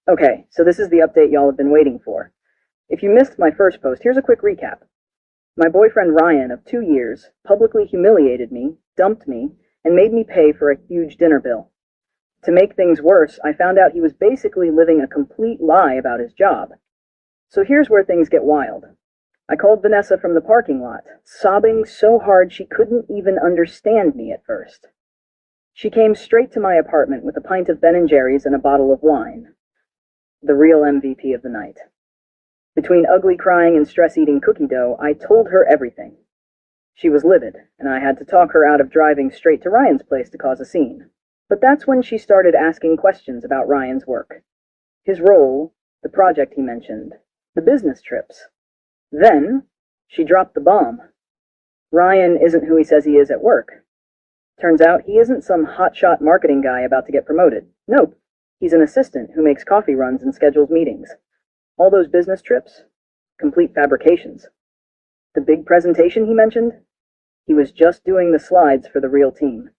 Okay, so this is the update y'all have been waiting for. If you missed my first post, here's a quick recap. My boyfriend Ryan, of 2 years, publicly humiliated me, dumped me, and made me pay for a huge dinner bill. To make things worse, I found out he was basically living a complete lie about his job. So here's where things get wild. I called Vanessa from the parking lot, sobbing so hard she couldn't even understand me at first. She came straight to my apartment with a pint of Ben & Jerry's and a bottle of wine. The real MVP of the night. Between ugly crying and stress-eating cookie dough, I told her everything. She was livid, and I had to talk her out of driving straight to Ryan's place to cause a scene. But that's when she started asking questions about Ryan's work. His role, the project he mentioned, the business trips. Then, she dropped the bomb. Ryan isn't who he says he is at work. Turns out he isn't some hotshot marketing guy about to get promoted. Nope, he's an assistant who makes coffee runs and schedules meetings. All those business trips? Complete fabrications. The big presentation he mentioned? He was just doing the slides for the real team.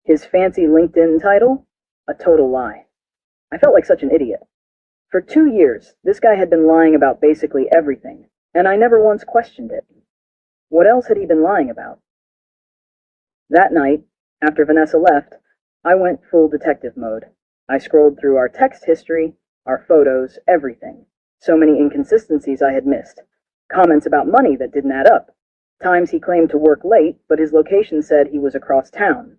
His fancy LinkedIn title? A total lie. I felt like such an idiot. For 2 years, this guy had been lying about basically everything, and I never once questioned it. What else had he been lying about? That night, after Vanessa left, I went full detective mode. I scrolled through our text history, our photos, everything. So many inconsistencies I had missed. Comments about money that didn't add up. Times he claimed to work late, but his location said he was across town.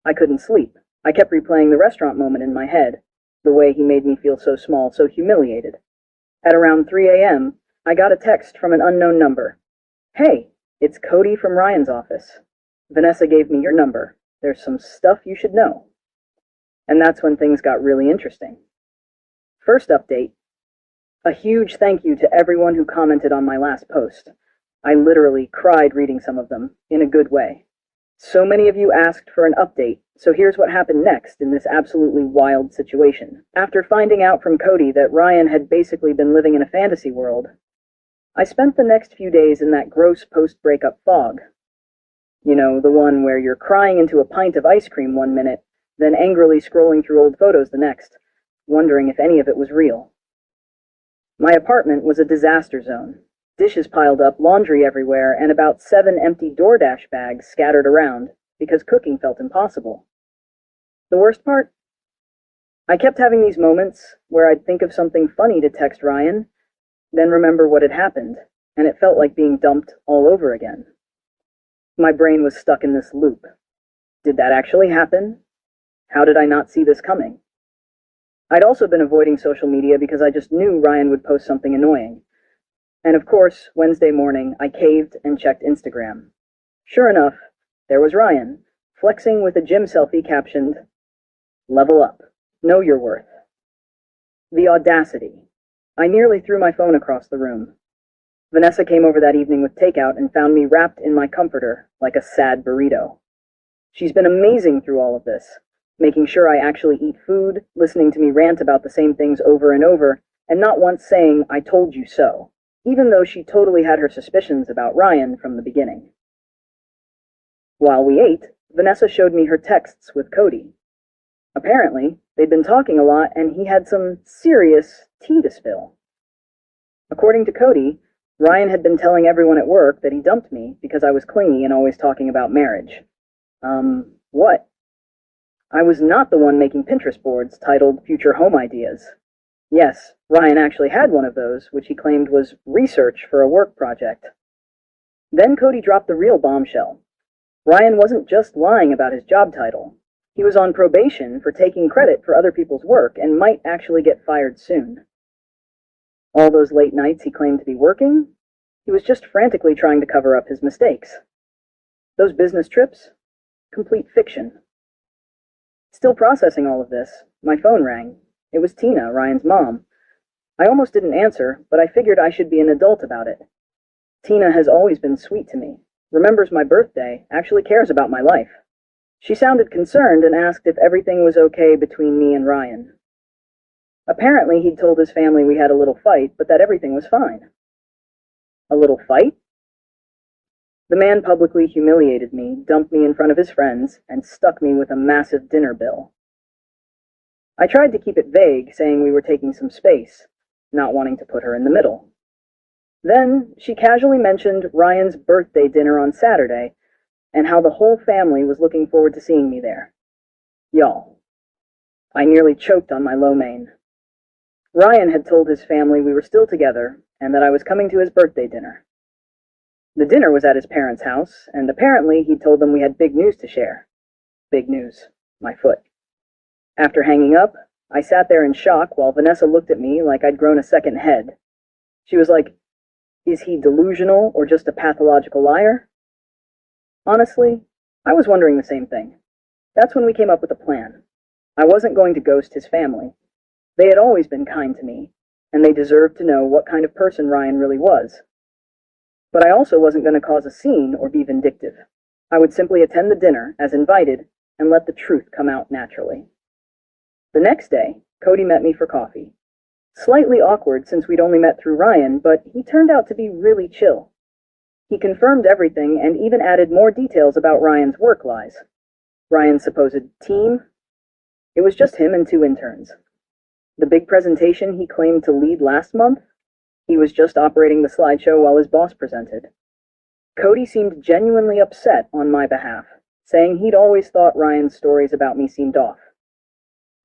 I couldn't sleep. I kept replaying the restaurant moment in my head, the way he made me feel so small, so humiliated. At around 3 a.m., I got a text from an unknown number. Hey, it's Cody from Ryan's office. Vanessa gave me your number. There's some stuff you should know. And that's when things got really interesting. First update. A huge thank you to everyone who commented on my last post. I literally cried reading some of them, in a good way. So many of you asked for an update, so here's what happened next in this absolutely wild situation. After finding out from Cody that Ryan had basically been living in a fantasy world, I spent the next few days in that gross post-breakup fog. You know, the one where you're crying into a pint of ice cream one minute, then angrily scrolling through old photos the next, wondering if any of it was real. My apartment was a disaster zone. Dishes piled up, laundry everywhere, and about 7 empty DoorDash bags scattered around because cooking felt impossible. The worst part? I kept having these moments where I'd think of something funny to text Ryan, then remember what had happened, and it felt like being dumped all over again. My brain was stuck in this loop. Did that actually happen? How did I not see this coming? I'd also been avoiding social media because I just knew Ryan would post something annoying. And of course, Wednesday morning, I caved and checked Instagram. Sure enough, there was Ryan, flexing with a gym selfie captioned, "Level up. Know your worth." The audacity. I nearly threw my phone across the room. Vanessa came over that evening with takeout and found me wrapped in my comforter like a sad burrito. She's been amazing through all of this, making sure I actually eat food, listening to me rant about the same things over and over, and not once saying, "I told you so," even though she totally had her suspicions about Ryan from the beginning. While we ate, Vanessa showed me her texts with Cody. Apparently, they'd been talking a lot and he had some serious tea to spill. According to Cody, Ryan had been telling everyone at work that he dumped me because I was clingy and always talking about marriage. What? I was not the one making Pinterest boards titled Future Home Ideas. Yes, Ryan actually had one of those, which he claimed was research for a work project. Then Cody dropped the real bombshell. Ryan wasn't just lying about his job title. He was on probation for taking credit for other people's work and might actually get fired soon. All those late nights he claimed to be working, he was just frantically trying to cover up his mistakes. Those business trips? Complete fiction. Still processing all of this, my phone rang. It was Tina, Ryan's mom. I almost didn't answer, but I figured I should be an adult about it. Tina has always been sweet to me, remembers my birthday, actually cares about my life. She sounded concerned and asked if everything was okay between me and Ryan. Apparently he'd told his family we had a little fight, but that everything was fine. A little fight? The man publicly humiliated me, dumped me in front of his friends, and stuck me with a massive dinner bill. I tried to keep it vague, saying we were taking some space, not wanting to put her in the middle. Then she casually mentioned Ryan's birthday dinner on Saturday and how the whole family was looking forward to seeing me there. Y'all, I nearly choked on my lo mein. Ryan had told his family we were still together and that I was coming to his birthday dinner. The dinner was at his parents' house, and apparently he'd told them we had big news to share. Big news. My foot. After hanging up, I sat there in shock while Vanessa looked at me like I'd grown a second head. She was like, "Is he delusional or just a pathological liar?" Honestly, I was wondering the same thing. That's when we came up with a plan. I wasn't going to ghost his family. They had always been kind to me, and they deserved to know what kind of person Ryan really was. But I also wasn't going to cause a scene or be vindictive. I would simply attend the dinner as invited and let the truth come out naturally. The next day, Cody met me for coffee. Slightly awkward since we'd only met through Ryan, but he turned out to be really chill. He confirmed everything and even added more details about Ryan's work lies. Ryan's supposed team? It was just him and 2 interns. The big presentation he claimed to lead last month? He was just operating the slideshow while his boss presented. Cody seemed genuinely upset on my behalf, saying he'd always thought Ryan's stories about me seemed off.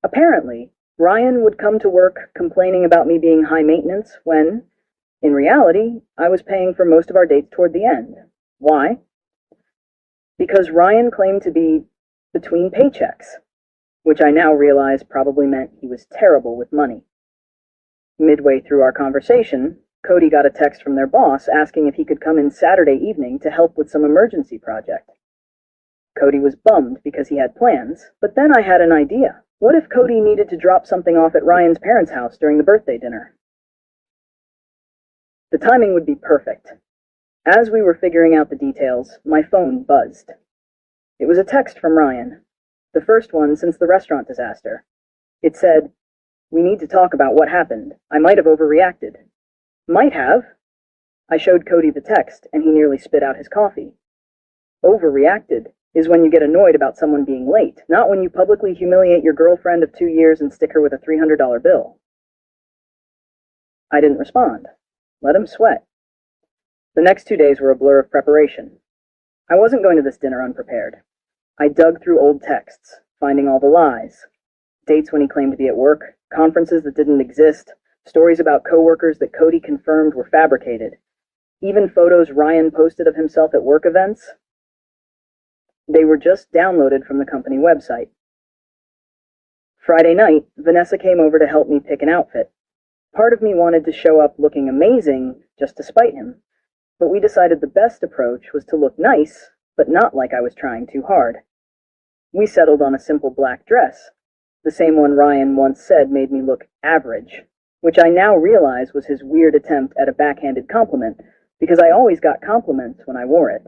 Apparently, Ryan would come to work complaining about me being high maintenance when, in reality, I was paying for most of our dates toward the end. Why? Because Ryan claimed to be between paychecks, which I now realize probably meant he was terrible with money. Midway through our conversation, Cody got a text from their boss asking if he could come in Saturday evening to help with some emergency project. Cody was bummed because he had plans, but then I had an idea. What if Cody needed to drop something off at Ryan's parents' house during the birthday dinner? The timing would be perfect. As we were figuring out the details, my phone buzzed. It was a text from Ryan, the first one since the restaurant disaster. It said, "We need to talk about what happened. I might have overreacted." Might have? I showed Cody the text, and he nearly spit out his coffee. Overreacted is when you get annoyed about someone being late, not when you publicly humiliate your girlfriend of 2 years and stick her with a $300 bill. I didn't respond. Let him sweat. The next 2 days were a blur of preparation. I wasn't going to this dinner unprepared. I dug through old texts, finding all the lies. Dates when he claimed to be at work, conferences that didn't exist, stories about coworkers that Cody confirmed were fabricated, even photos Ryan posted of himself at work events. They were just downloaded from the company website. Friday night, Vanessa came over to help me pick an outfit. Part of me wanted to show up looking amazing just to spite him, but we decided the best approach was to look nice, but not like I was trying too hard. We settled on a simple black dress, the same one Ryan once said made me look average, which I now realize was his weird attempt at a backhanded compliment, because I always got compliments when I wore it.